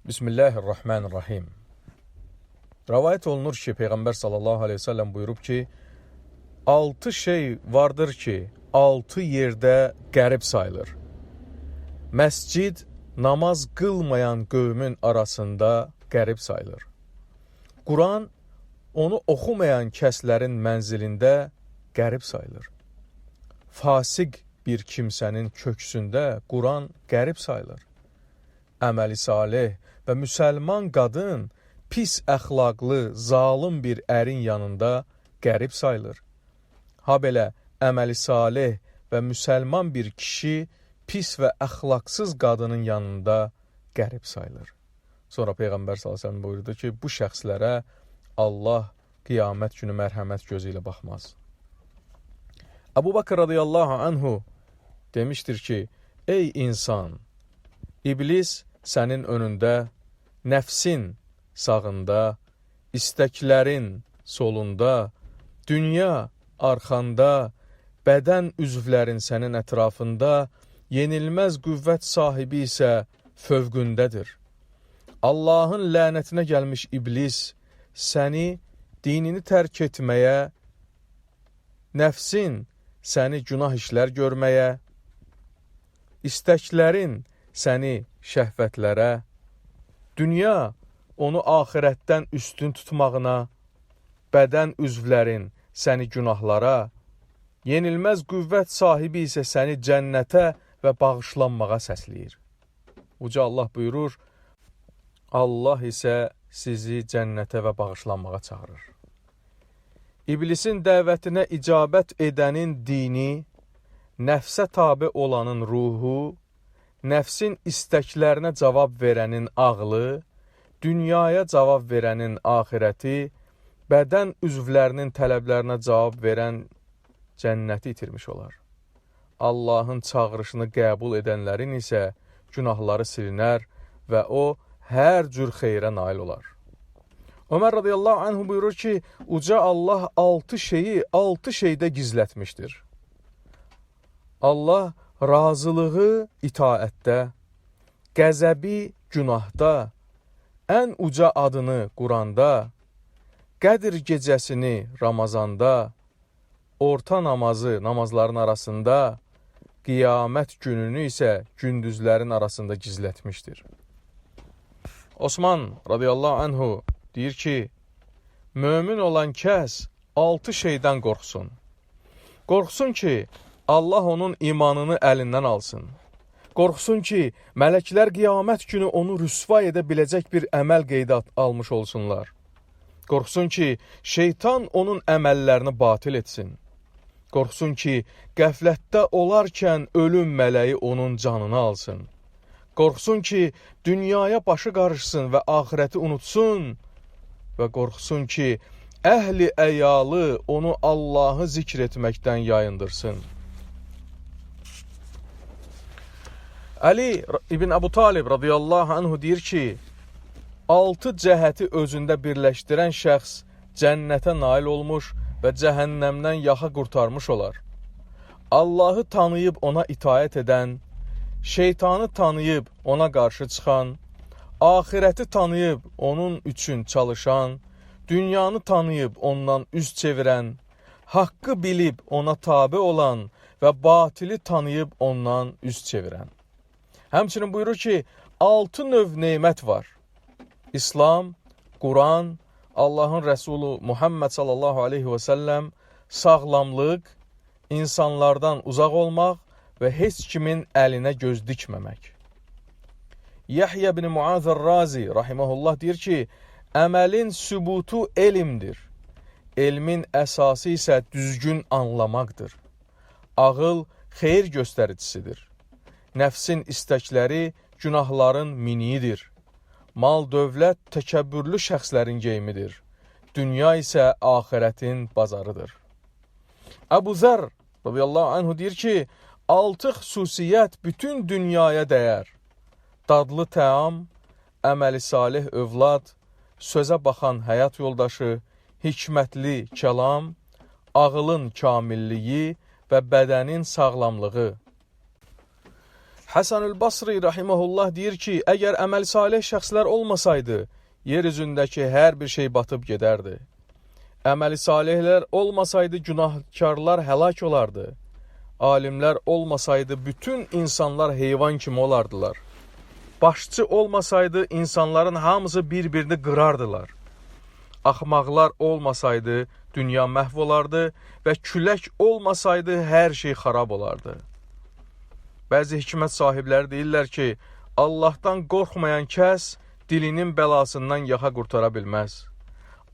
Bismillahirrahmanirrahim. Rəvayət olunur ki, Peyğəmbər sallallahu aleyhi ve sellem buyurub ki, 6 şey vardır ki, 6 yerdə qərib sayılır. Məscid namaz qılmayan qövmün arasında qərib sayılır. Quran onu oxumayan kəslərin mənzilində qərib sayılır. Fasiq bir kimsənin köksündə Quran qərib sayılır. Əməli salih və müsəlman qadın pis əxlaqlı, zalım bir ərin yanında qərib sayılır. Ha belə əməli salih və müsəlman bir kişi pis və əxlaqsız qadının yanında qərib sayılır. Sonra Peyğəmbər s.ə.v buyurdu ki, bu şəxslərə Allah qiyamət günü mərhəmət gözü ilə baxmaz. Əbu Bakr radiyallahu anhu demişdir ki, ey insan, İblis sənin önündə, nəfsin sağında, istəklərin solunda, dünya arxanda, bədən üzvlərin sənin ətrafında, yenilməz qüvvət sahibi isə fövqündədir. Allahın lənətinə gəlmiş iblis səni dinini tərk etməyə, nəfsin səni günah işlər görməyə, istəklərin səni şəhvətlərə, dünya onu axirətdən üstün tutmağına, bədən üzvlərin səni günahlara, yenilməz qüvvət sahibi isə səni cənnətə və bağışlanmağa səsləyir. Uca Allah buyurur, Allah isə sizi cənnətə və bağışlanmağa çağırır. İblisin dəvətinə icabət edənin dini, nəfsə tabe olanın ruhu, nəfsin istəklərinə cavab verənin ağlı, dünyaya cavab verənin axirəti, bədən üzvlərinin tələblərinə cavab verən cənnəti itirmiş olar. Allahın çağırışını qəbul edənlərin isə günahları silinər və o hər cür xeyrə nail olar. Ömər radiyallahu anhu buyurur ki, uca Allah 6 şeyi 6 şeydə gizlətmişdir. Allah razılığı itaətdə, qəzəbi günahda, ən uca adını Quranda, Qədir gecəsini Ramazanda, orta namazı namazların arasında, qiyamət gününü isə gündüzlərin arasında gizlətmişdir. Osman radiyallahu anhu deyir ki, mömin olan kəs 6 şeydən qorxsun. Qorxsun ki, Allah onun imanını əlindən alsın. Qorxsun ki, mələklər qiyamət günü onu rüsva edə biləcək bir əməl qeydə almış olsunlar. Qorxsun ki, şeytan onun əməllərini batil etsin. Qorxsun ki, qəflətdə olarkən ölüm mələyi onun canını alsın. Qorxsun ki, dünyaya başı qarışsın və axirəti unutsun. Və qorxsun ki, əhli əyalı onu Allahı zikr etməkdən yayındırsın. Ali ibn Əbu Talib radiyallahu anhu deyir ki, 6 cəhəti özündə birləşdirən şəxs cənnətə nail olmuş və cəhənnəmdən yaxa qurtarmış olar. Allahı tanıyıb ona itaət edən, şeytanı tanıyıb ona qarşı çıxan, axirəti tanıyıb onun üçün çalışan, dünyanı tanıyıb ondan üz çevirən, haqqı bilib ona tabe olan və batili tanıyıb ondan üz çevirən. Həmçinin buyurur ki, 6 növ neymət var. İslam, Quran, Allahın Rəsulu Muhammed sallallahu aleyhi və səlləm, sağlamlıq, insanlardan uzaq olmaq və heç kimin əlinə göz dikməmək. Yahya bin Muaz Razi rahimehullah deyir ki, əməlin sübutu elmdir. Elmin əsası isə düzgün anlamaqdır. Ağıl xeyir göstəricisidir. Nəfsin istəkləri günahların miniyidir. Mal dövlət təkəbbürlü şəxslərin geyimidir. Dünya isə axirətin bazarıdır. Əbu Zər radiyallahu anhu deyir ki, 6 xüsusiyyət bütün dünyaya dəyər. Dadlı təam, əməli salih övlad, sözə baxan həyat yoldaşı, hikmətli kəlam, ağılın kamilliyi və bədənin sağlamlığı. Həsən el-Basri rahimehullah deyir ki, əgər əməl salih şəxslər olmasaydı, yer üzündəki hər bir şey batıb gedərdi. Əməli salihlər olmasaydı, günahkarlar həlak olardı. Alimlər olmasaydı, bütün insanlar heyvan kimi olardılar. Başçı olmasaydı, insanların hamısı bir-birini qırardılar. Axmaqlar olmasaydı, dünya məhv olardı və külək olmasaydı, hər şey xarab olardı. Bəzi hikmət sahibləri deyirlər ki, Allahdan qorxmayan kəs dilinin bəlasından yaxa qurtara bilməz.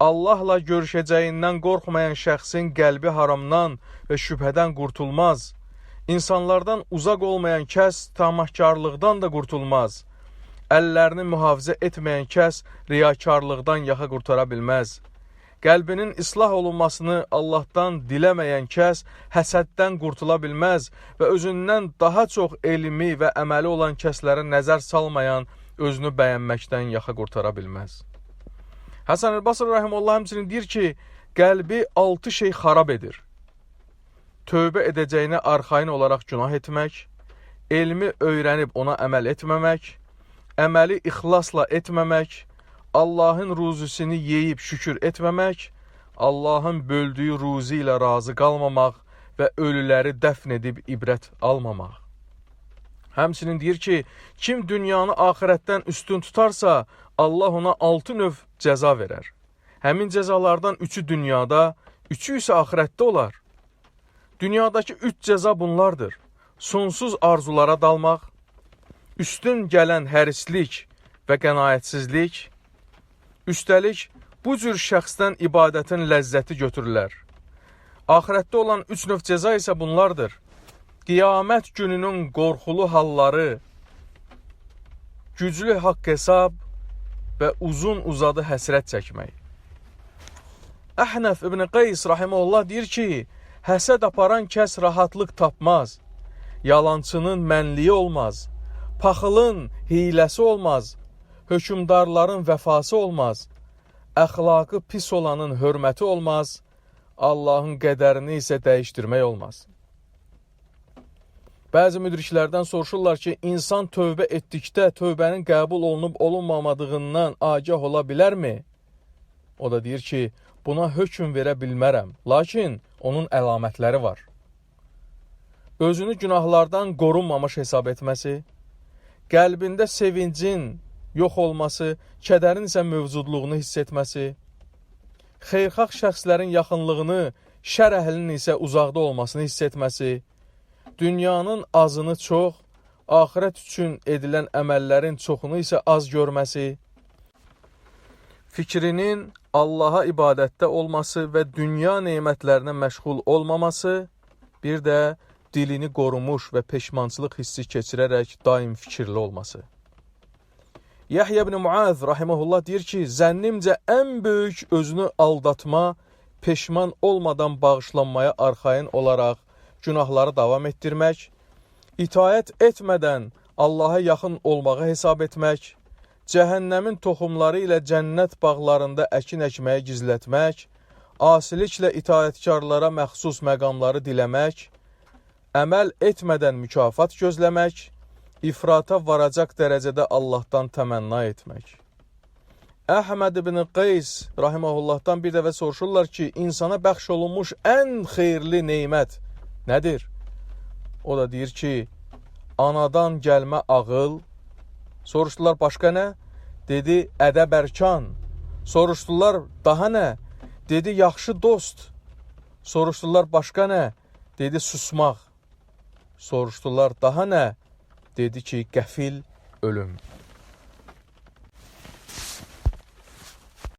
Allahla görüşəcəyindən qorxmayan şəxsin qəlbi haramdan və şübhədən qurtulmaz. İnsanlardan uzaq olmayan kəs tamahkarlıqdan da qurtulmaz. Əllərini mühafizə etməyən kəs riyakarlıqdan yaxa qurtara bilməz. Qəlbinin islah olunmasını Allahdan diləməyən kəs həsəddən qurtula bilməz və özündən daha çox elmi və əməli olan kəslərə nəzər salmayan özünü bəyənməkdən yaxa qurtara bilməz. Həsən el-Basri rahimehullah həmçinin deyir ki, qəlbi 6 şey xarab edir. Tövbə edəcəyinə arxayın olaraq günah etmək, elmi öyrənib ona əməl etməmək, əməli ixlasla etməmək, Allahın ruzisini yeyib şükür etməmək, Allahın böldüyü ruzi ilə razı qalmamaq və ölüləri dəfn edib ibrət almamaq. Həmçinin deyir ki, kim dünyanı axirətdən üstün tutarsa, Allah ona 6 növ cəza verər. Həmin cəzalardan 3-ü dünyada, 3-ü isə axirətdə olar. Dünyadakı 3 cəza bunlardır. Sonsuz arzulara dalmaq, üstün gələn hərislik və qənaətsizlik, üstəlik, bu cür şəxsdən ibadətin ləzzəti götürülər. Axirətdə olan 3 növ cəza isə bunlardır. Qiyamət gününün qorxulu halları, güclü haqq hesab və uzun uzadı həsrət çəkmək. Əhnəf ibn Qays rahimehullah deyir ki, həsəd aparan kəs rahatlıq tapmaz, yalançının mənliyi olmaz, paxılın hiləsi olmaz, hökümdarların vəfası olmaz, əxlaqı pis olanın hörməti olmaz, Allahın qədərini isə dəyişdirmək olmaz. Bəzi müdriklərdən soruşurlar ki, insan tövbə etdikdə tövbənin qəbul olunub olunmamadığından agah ola bilərmi? O da deyir ki, buna hökm verə bilmərəm, lakin onun əlamətləri var. Özünü günahlardan qorunmamış hesab etməsi, qəlbində sevincin yox olması, kədərin isə mövcudluğunu hiss etməsi, xeyirxah şəxslərin yaxınlığını, şər əhlinin isə uzaqda olmasını hiss etməsi, dünyanın azını çox, axirət üçün edilən əməllərin çoxunu isə az görməsi, fikrinin Allaha ibadətdə olması və dünya nemətlərinə məşğul olmaması, bir də dilini qorumuş və peşmançılıq hissi keçirərək daim fikirli olması. Yahya ibn Muaz rahimehullah deyir ki, zənnimcə ən böyük özünü aldatma, peşman olmadan bağışlanmaya arxayın olaraq günahları davam etdirmək, itaət etmədən Allaha yaxın olmağı hesab etmək, cəhənnəmin toxumları ilə cənnət bağlarında əkin əkməyə gizlətmək, asiliklə itaətkarlara məxsus məqamları diləmək, əməl etmədən mükafat gözləmək, ifrata varacaq dərəcədə Allahdan təmənna etmək. Əhməd ibn Qays rahimehullahdan bir dəfə soruşurlar ki, insana bəxş olunmuş ən xeyirli neymət nədir? O da deyir ki, anadan gəlmə ağıl. Soruşdular, başqa nə? Dedi, ədəb ərkan. Soruşdular, daha nə? Dedi, yaxşı dost. Soruşdular, başqa nə? Dedi, susmaq. Soruşdular, daha nə? Dedi ki, qəfil ölüm.